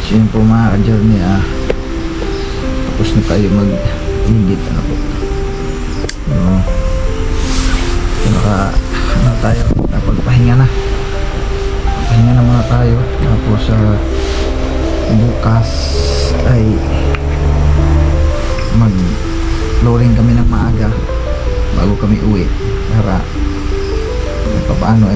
So yun po mga ka-journey, tapos na tayo mag-edit, ano po. Ano tayo, dapat pahinga na muna tayo. Tapos bukas ay mag-flooring kami ng maaga bago kami uwi para paano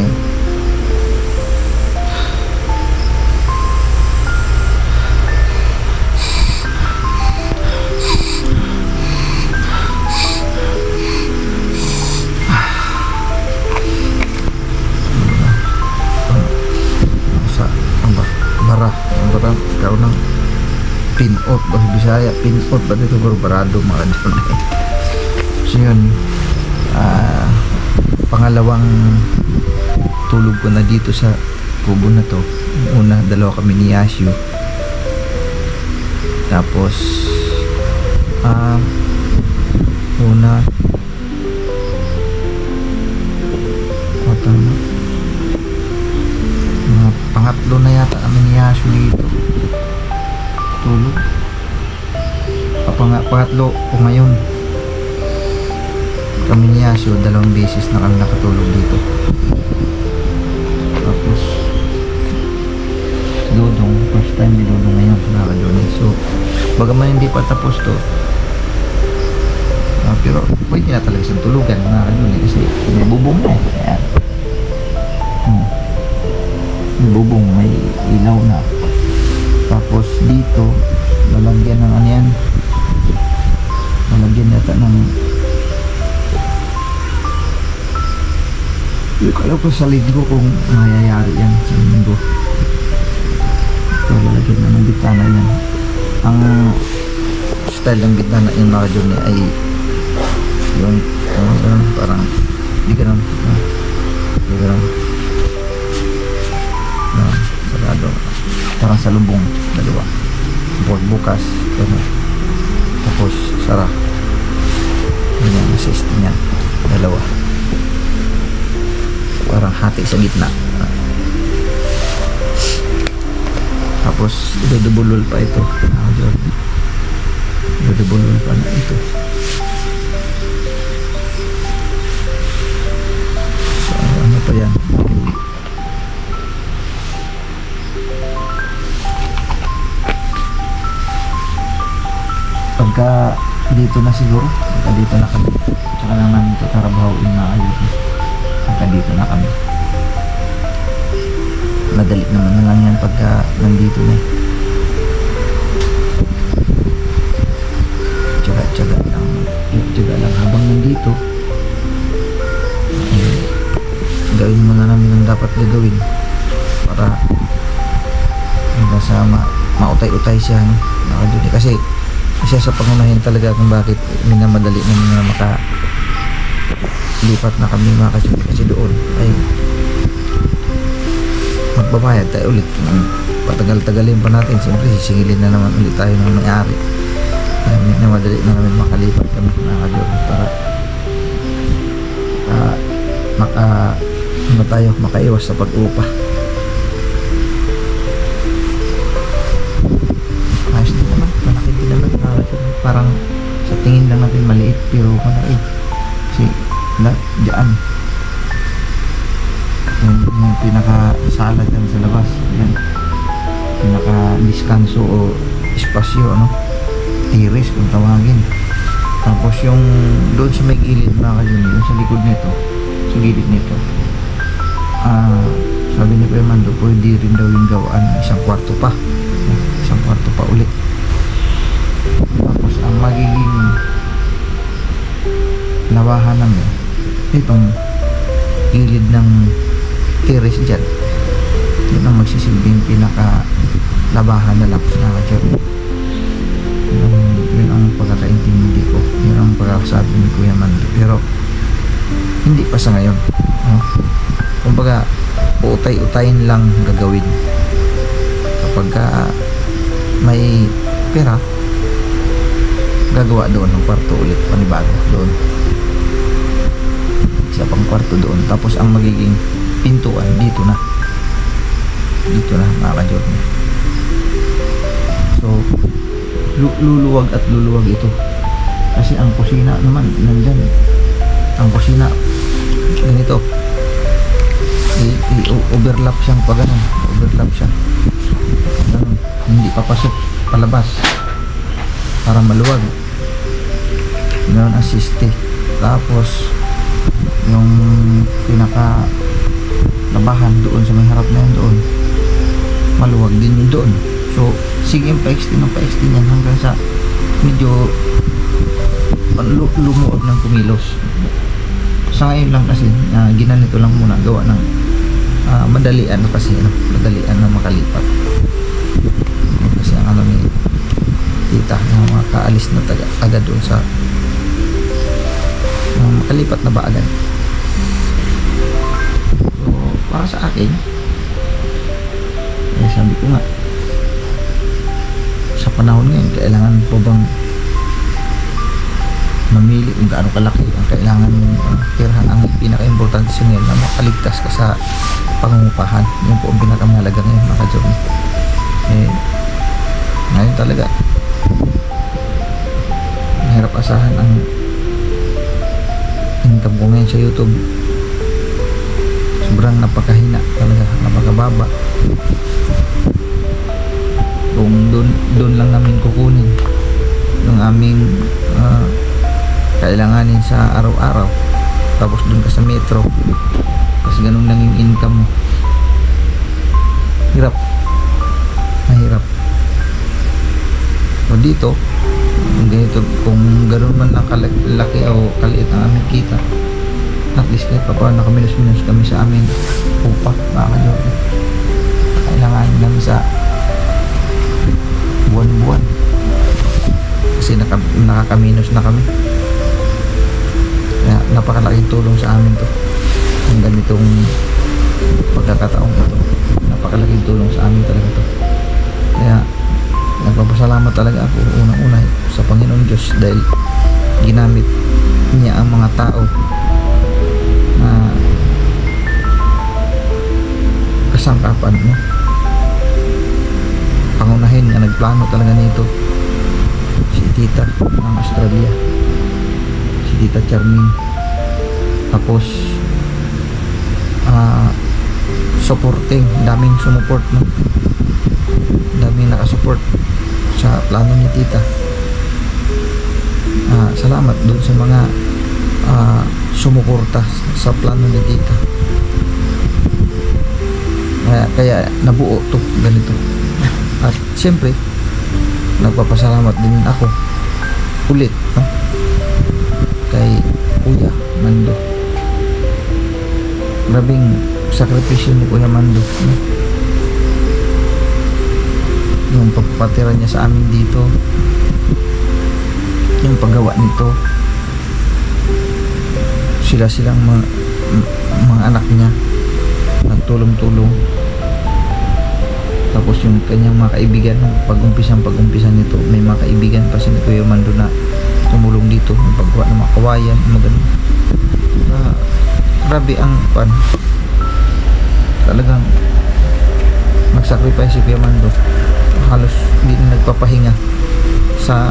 ikaw ng pin-out ba sa Bisaya, pin-out ba dito barbarado mga journey. So yun, pangalawang tulog ko na dito sa kubo na to. Una, dalawa kami ni Yashu, tapos una pangatlo na yata kami ni Yashu dito tulog. Pangatlo ko ngayon kami ni Yashu, dalawang beses na kami nakatulog dito. Tapos Dodong, first time di Dodong ngayon nakadunay. So bagaman hindi pa tapos to, pero pwede na talaga sa tulugan nakadunay kasi may bubong na ayan. May bubong, may ilaw na. Tapos dito lalagyan ng ano yan, lalagyan yata ng, hindi ko alam ko sa lid ko kung mayayari yan sa linggo. Ito lalagyan na ng bitana yan. Ang style ng bitana yung mga journey ay yung parang di ganun, sarado, parang salubong dalawa, bukas tapos sara yan, assist niya dalawa, parang hati sa gitna. Tapos idudubulol pa ito, idudubulol pa na ito. So ano pa yan, pagka dito na siguro, pagka dito na kami, tsaka lang namin ito tarabahoin na ayun. Pagka dito na kami, madali naman na lang yan pagka nandito na tsaga lang habang nandito. Gawin mo na namin ang dapat gagawin para sama mautay-utay siya, no? Kasi isa sa pangunahin talaga kung bakit minamadali namin na makalipat na kami mga ka-journey, kasi doon ay magbabayad tayo ulit. Patagal-tagalin pa natin, siyempre sisingilin na naman ulit tayo ng may-ari. Minamadali na namin makalipat kami mga ka-journey para makaiwas sa pag-upa. Ayos din naman, malaki din naman parang sa tingin lang natin maliit pero malaki kasi dyan yung pinaka-sala dyan sa labas, yan pinaka-diskanso o espasyo, ano, tiris kung tawagin. Tapos yung doon sa may gilid mga ka-journey, yung sa likod nito, sa gilid nito, sabi ni Kuya Mando, pwede rin daw yung gawaan isang kwarto pa ulit. Tapos ang magiging lawahan namin itong gilid ng terrace dyan, yun ang magsisilbing pinaka labahan na lang na ka-journey. Yun ang pagkakaintindi ko, yun ang pagkakasabi ni Kuya Mando, pero hindi pa sa ngayon, no? Kumbaga utay-utayin lang gagawin kapag may pera, gagawa doon ng kwarto ulit, panibago doon, isa pang kwarto doon. Tapos ang magiging pintuan dito na mga ka-journey. So luluwag at luluwag ito kasi ang kusina naman nandyan, ang kusina ganito, i-overlap siyang pa ganun, overlap siya ganun, hindi papasok palabas para maluwag ganun ang siste. Tapos yung pinaka labahan doon sa may harap na yun doon, maluwag din yun doon. So sige, pa-extend yan hanggang sa medyo lumuod ng kumilos. Sa ngayon lang kasi ginanito lang muna, gawa ng madalian kasi madalian na makalipat kasi ang ano ni tita na makaalis na agad doon sa makalipat na ba agad. So para sa akin sabi ko nga, sa panahon ngayon kailangan po bang mamili kung gaano kalaki ang kailangan mong tirahan. Ang pinaka-importante sa ngayon na makaligtas ka sa pangungupahan, yun po ang pinakamahalaga ngayon mga ka-journey. Ngayon talaga mahirap asahan ang income ko ngayon sa YouTube. Sobrang napakahina talaga, napakababa. Kung doon lang namin kukunin yung aming kailanganin sa araw-araw, tapos doon ka sa metro kasi ganun lang yung income mo, mahirap. O dito kung ganito, kung ganun man lang kalaki o kaliit ang aming kita, at least kahit pa paano nakaminus-minus kami sa aming upa mga ka-journey. Kailanganin namin sa buwan-buwan kasi nakakaminus na kami. Kaya napakalaking tulong sa amin to ang ganitong pagkakataong ito, napakalaking tulong sa amin talaga to. Kaya nagpapasalamat talaga ako unang-una sa Panginoon Diyos dahil ginamit niya ang mga tao na kasangkapan mo. Pangunahin nga nagplano talaga nito si tita ng Australia, si tita Charmin. Tapos supporting, daming sumuport, no? Daming nakasupport sa plano ni tita. Salamat dun sa mga sumuporta sa plano ni tita. Kaya nabuo to ganito. At siyempre nagpapasalamat din ako ulit, no? Kay Kuya Mando. Grabing sakripisyo ni Kuya Mando, no? Yung pagpapatira niya sa amin dito, yung paggawa nito, silang mga anak niya nagtulong-tulong. Tapos yung kanyang mga kaibigan, pag-umpisa nito, may mga kaibigan pa si Kuya Mando na tumulong dito yung paggawa ng mga kawayan, mga ganun. Grabe ang talagang nag-sacrifice si Kuya Mando. Halos hindi na nagpapahinga sa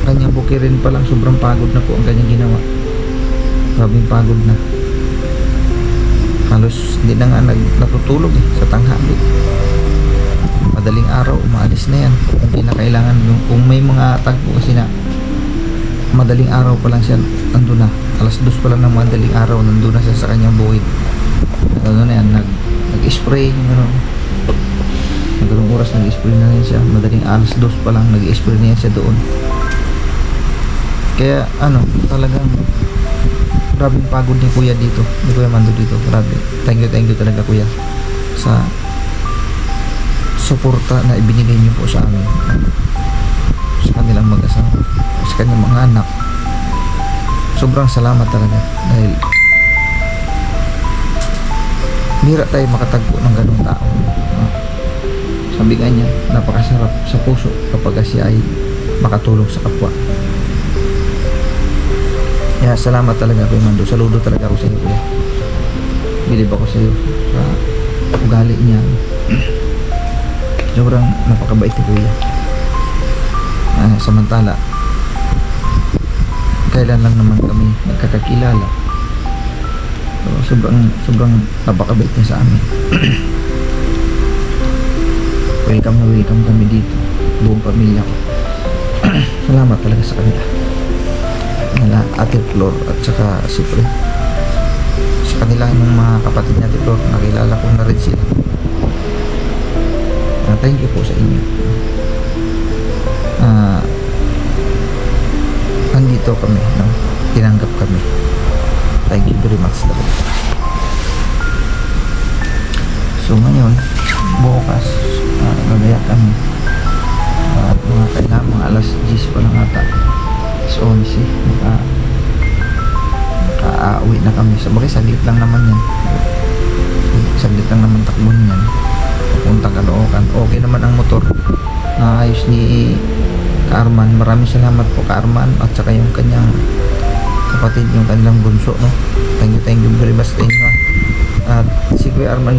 kanyang bukirin pa lang. Sobrang pagod na po ang kanyang ginawa. Grabing pagod na. Halos hindi na nga natutulog sa tanghali. Madaling araw umaalis na yan kung kinakailangan. Kung may mga tagpo kasi na madaling araw pa lang siya nandun na, alas 2 pa lang ng madaling araw nandun na siya sa kanyang buhit. Ano na yan, nag-spray naganoong oras nag-spray na yan siya, madaling alas 2 pa lang nag-spray na yan siya doon. Kaya talagang grabing pagod ni Kuya dito, ni Kuya Mando dito. Grabe, thank you talaga Kuya sa suporta na ibinigay niyo po sa amin, sa kanilang mag-asawa, sa kanyang mga anak. Sobrang salamat talaga dahil bihira tayo makatagpo ng ganung tao. Sabi nga niya, napakasarap sa puso kapag siya ay makatulong sa kapwa. Kaya salamat talaga Kuya Mando, saludo talaga ako sa iyo Kuya. Bilib ako sa iyo sa ugali niya. Sobrang napakabait ni Kuya. Samantala kailan lang naman kami nagkakakilala. So, sobrang napakabait niya sa amin. welcome kami dito, buong pamilya ko. Salamat talaga sa kanila, nila Ate Flor at saka siyempre sa kanila yung mga kapatid ni Ate Flor, nakilala ko na rin sila. Thank you po sa inyo. Andito kami, no? Tinanggap kami. Thank you very much daw. So ngayon, bukas gagaya kami at mga kailangan, mga alas 10 pa lang ata, alas 11 makauwi na kami. Sabagay saglit lang naman yan, saglit lang naman takbon yan papuntang Caloocan. Okay naman ang motor na ayos ni Kaarman. Maraming salamat po Kaarman at saka yung kanyang kapatid, yung kanilang bunso, no? Thank you very much sa inyo. At si Kuya Arman,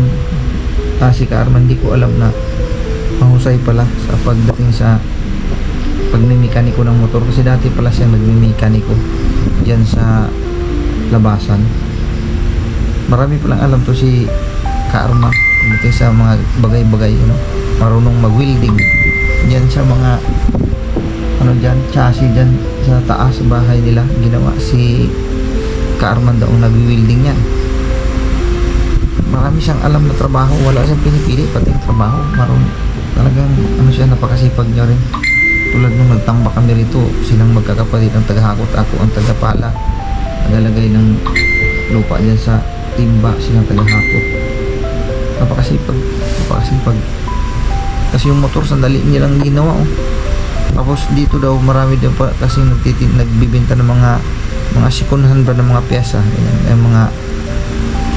si Kaarman, di ko alam na mahusay pala sa pagdating sa pagmimekaniko ng motor, kasi dati pala siya nagmimekaniko dyan sa labasan. Marami palang alam to si Kaarman pagdating sa mga bagay-bagay, you know? Marunong mag-welding dyan sa mga dyan, chassis dyan sa taas sa bahay nila, ginawa si Kaarman daw ang nag-welding yan. Marami siyang alam na trabaho, wala siyang pinipili, pati yung trabaho marunong talagang siya, napakasipag niya rin. Tulad nung nagtambak kami rito, silang magkakapatid, ang tagahakot, ako ang tagapala, nagalagay ng lupa dyan sa timba, silang tagahakot. Napakasipag kasi yung motor sandali nilang ginawa, oh. Tapos dito daw marami din pa kasi nagbibenta ng mga second hand ba ng mga piyesa, yung mga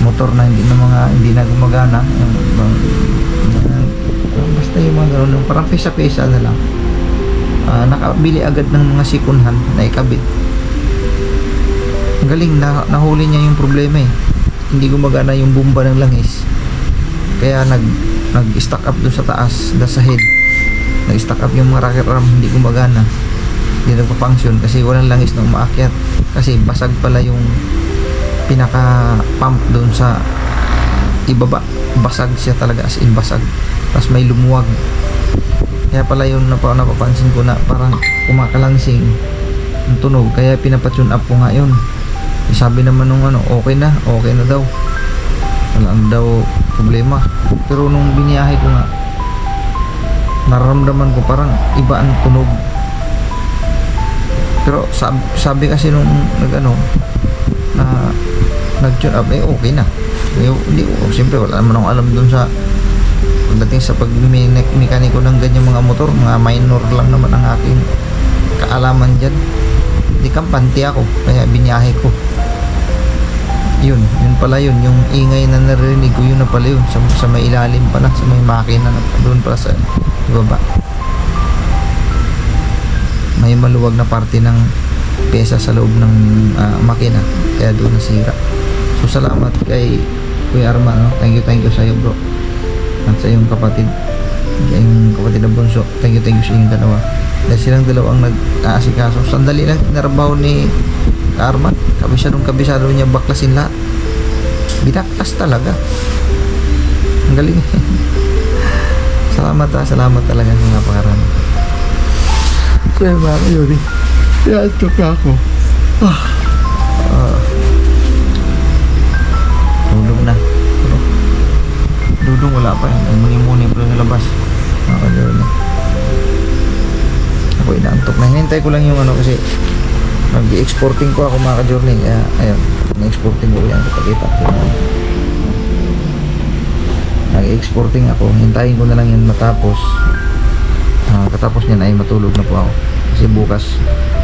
motor na hindi na gumagana, basta yung mga gano'n, parang pesa-pesa na lang. Nakabili agad ng mga second hand na ikabit. Ang galing, nahuli niya yung problema eh, hindi gumagana yung bomba ng langis, kaya nag-stack up doon sa taas, sa head, nag-stack up yung mga rocket ram, hindi gumagana, hindi nagpa-function kasi walang langis na umaakyat, kasi basag pala yung pinaka pump doon sa ibaba, basag siya talaga, as in basag, tapos may lumuwag, kaya pala yung napapansin ko na parang kumakalansing ang tunog, kaya pinapatune up ko nga yun. Sabi naman nung okay na daw, wala daw problema, pero nung biniyahe ko nga, nararamdaman ko parang iba ang tunog. Pero sabi kasi nung nag-tune up, okay na. Hindi, siyempre wala naman akong alam dun sa pagdating sa pagmekaniko ng ganyan mga motor, mga minor lang naman ang aking kaalaman dyan. Hindi kampante ako, kaya binyahe ko. Yun pala yun, yung ingay na narinig ko, yun na pala yun, sa may ilalim pala, sa may makina na doon pala sa baba. May maluwag na parte ng pyesa sa loob ng makina, kaya doon nasira. So salamat kay Kuya Arman, no? Thank you sa iyo, bro, at sa iyong kapatid na bunso. Thank you sa inyong dalawa, dahil silang dalawang nag-aasikaso. Sandali lang tinarabaho ni Arman, kabisado niya baklasin lahat, binaklas talaga, ang galing. Salamat talaga sa mga pangarami. Kaya mga yun eh, yaantok na ako. Tulog na. Dudong wala pa yun, muni-muni pa yung labas. Ako inaantok na, hinintay ko lang yung kasi mag-exporting ko ako mga ka-journey, kaya ayun, na-exporting ko yan, kita nag-exporting ako, hintayin ko na lang yan matapos. Katapos niyan ay matulog na po ako, kasi bukas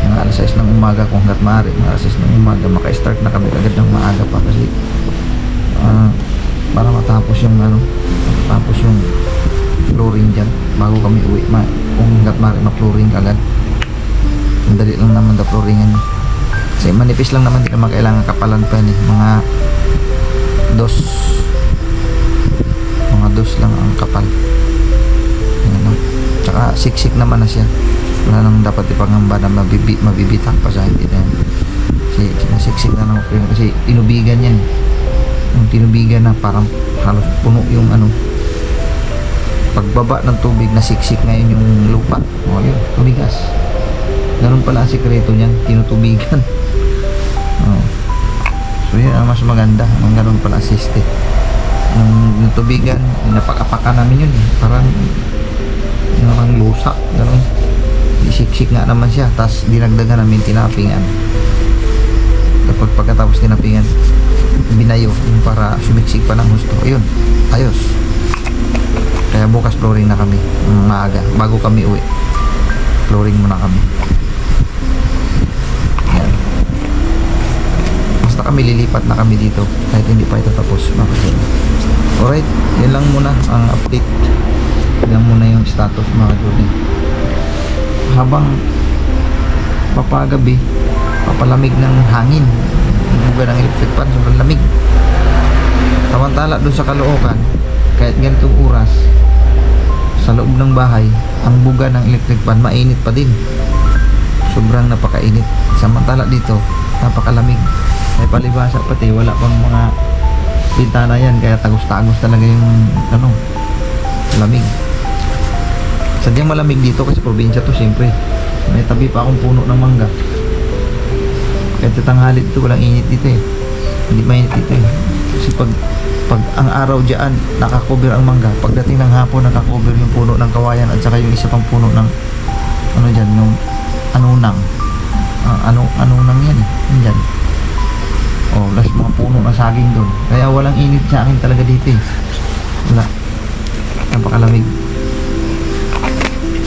mga alas 6 ng umaga, kung hanggat maaari mga alas 6 ng umaga, maka-start na kami agad ng maaga pa, kasi para matapos yung flooring dyan bago kami uwi. Kung hanggat maaari ma-flooring agad, ang dali lang naman the flooringan, kasi manipis lang naman, di naman kailangan kapalan pa yun eh. Mga dos lang ang kapal, tsaka siksik naman na siya, wala nang dapat ipangamba na mabibitak pa sa hindi na yan. Kasi sinasiksik na ng frame kasi tinubigan yan. Yung tinubigan na parang halos puno yung ano, pagbaba ng tubig na siksik ngayon yung lupa. O yun, tumigas. Ganun pala ang sikreto niyan, tinutubigan. So yun ang mas maganda, ang ganun pala assisted. Yung tubigan, napakapakan namin yun, parang lusak, ganun. Isiksik nga naman siya, tapos dinagdagan namin tinapingan. Kapag pagkatapos tinapingan, binayo yung para sumiksik pa ng gusto. Ayun, ayos. Kaya bukas flooring na kami maaga bago kami uwi, flooring muna kami. Yan, basta kami lilipat na kami dito kahit hindi pa ito tapos mga ka-journey. Alright, yan lang muna ang update, yan muna yung status mga ka-journey. Habang papagabi papalamig ng hangin yung buga ng electric fan, sobrang lamig. Samantala doon sa Caloocan, kahit ganitong oras sa loob ng bahay, ang buga ng electric fan mainit pa din, sobrang napakainit. Samantala dito napakalamig, may palibasa pati, wala pang mga bintana yan, kaya tagos-tagos talaga yung ano, lamig. Sadyang malamig dito kasi probinsya to, siyempre may tabi pa akong puno ng mangga. Kahit tanghali dito walang init dito eh, hindi mainit dito eh, kasi pag ang araw diyan nakakover ang mangga, pagdating ng hapon nakakover yung puno ng kawayan at saka yung isa pang puno ng ano diyan, yung anunang anunang yan eh, yan dyan. Oh, last mga puno ng saging doon, kaya walang init sa akin talaga dito eh, wala, napakalamig.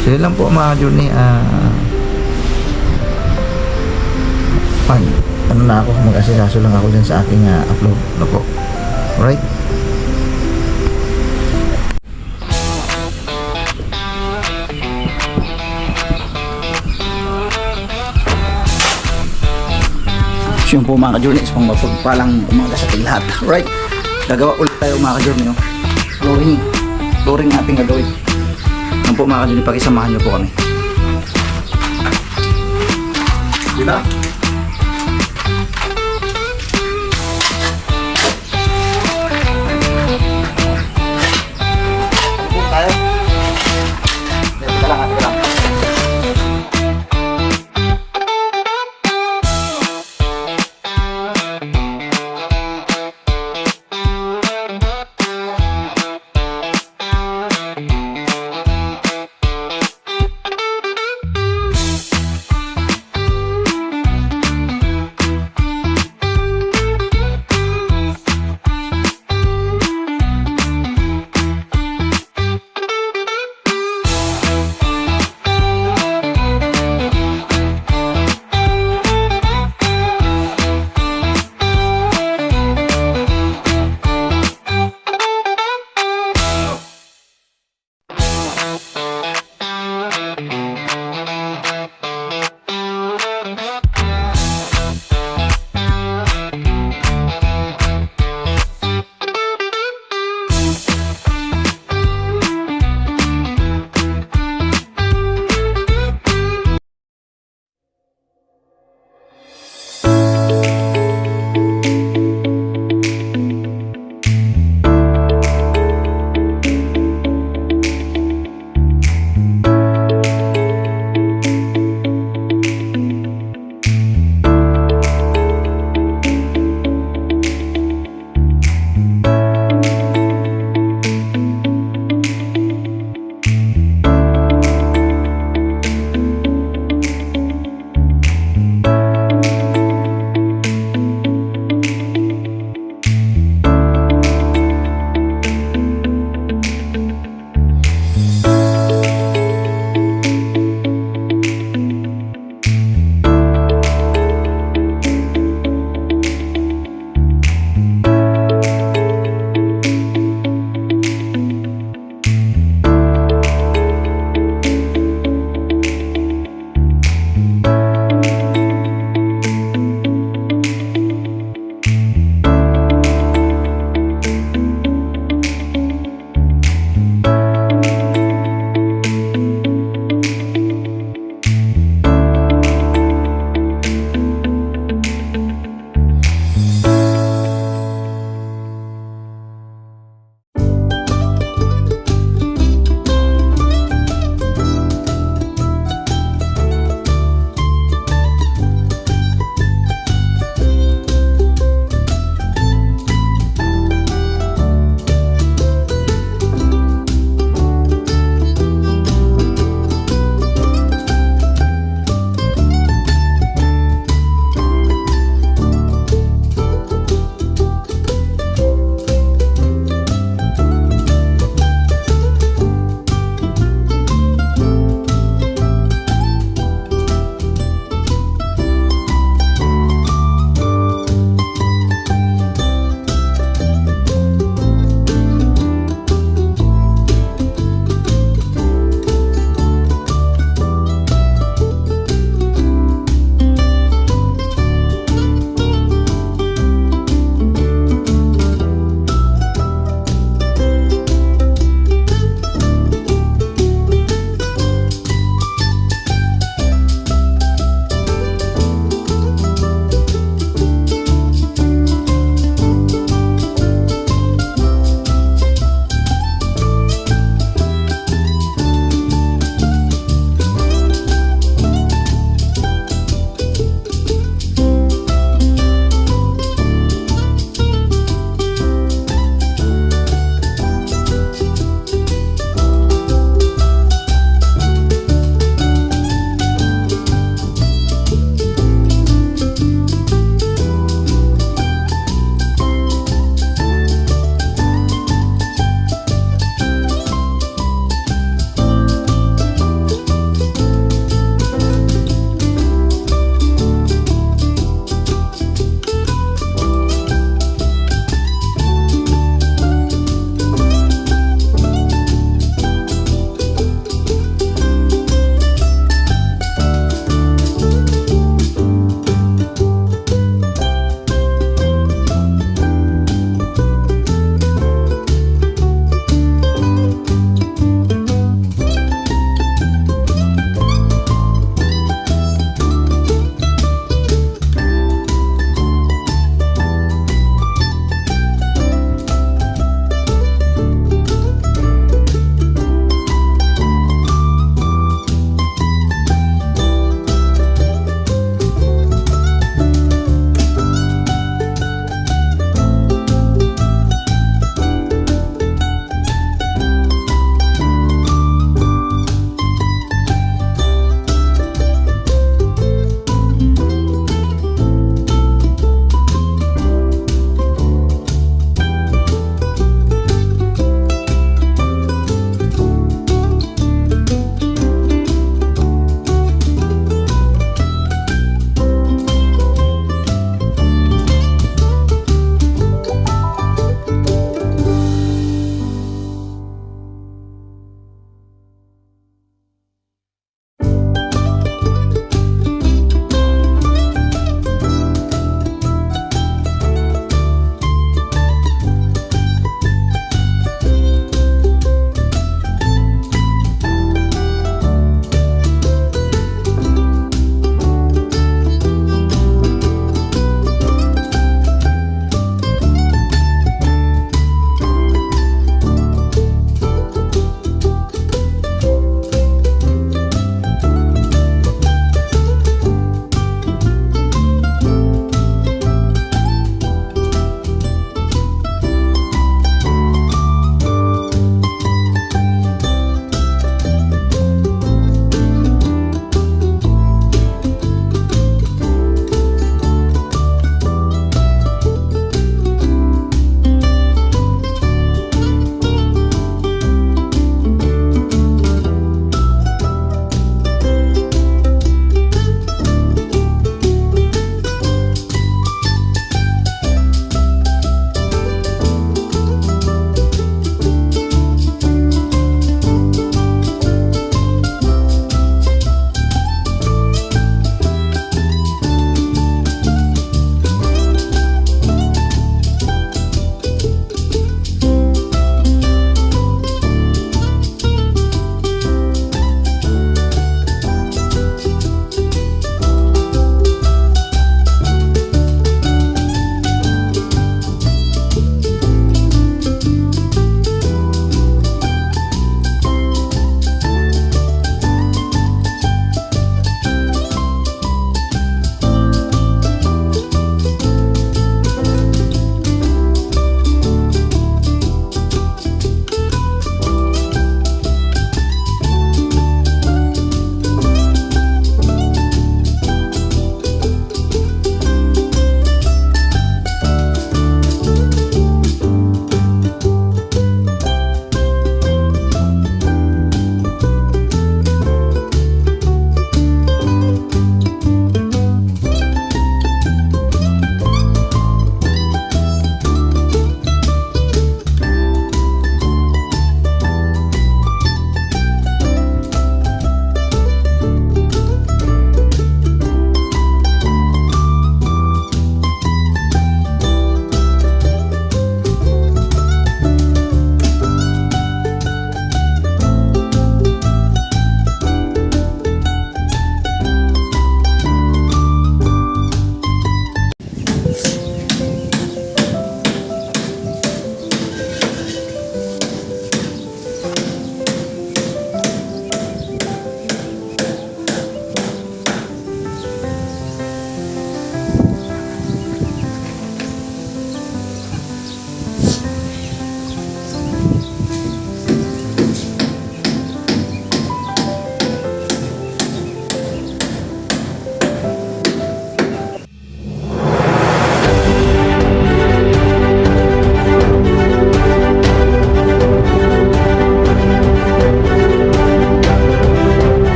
So yun lang po mga journey. Ano na ako, mag-asikaso lang ako dyan sa aking upload na po. Alright. So yun po mga ka-journeys, pang mapagpalang umaga sa ating lahat. Alright, gagawa ulit tayo mga ka-journey, no? Flooring natin gagawin. Yan po mga ka-journey, pakisamahan nyo po kami. Diba?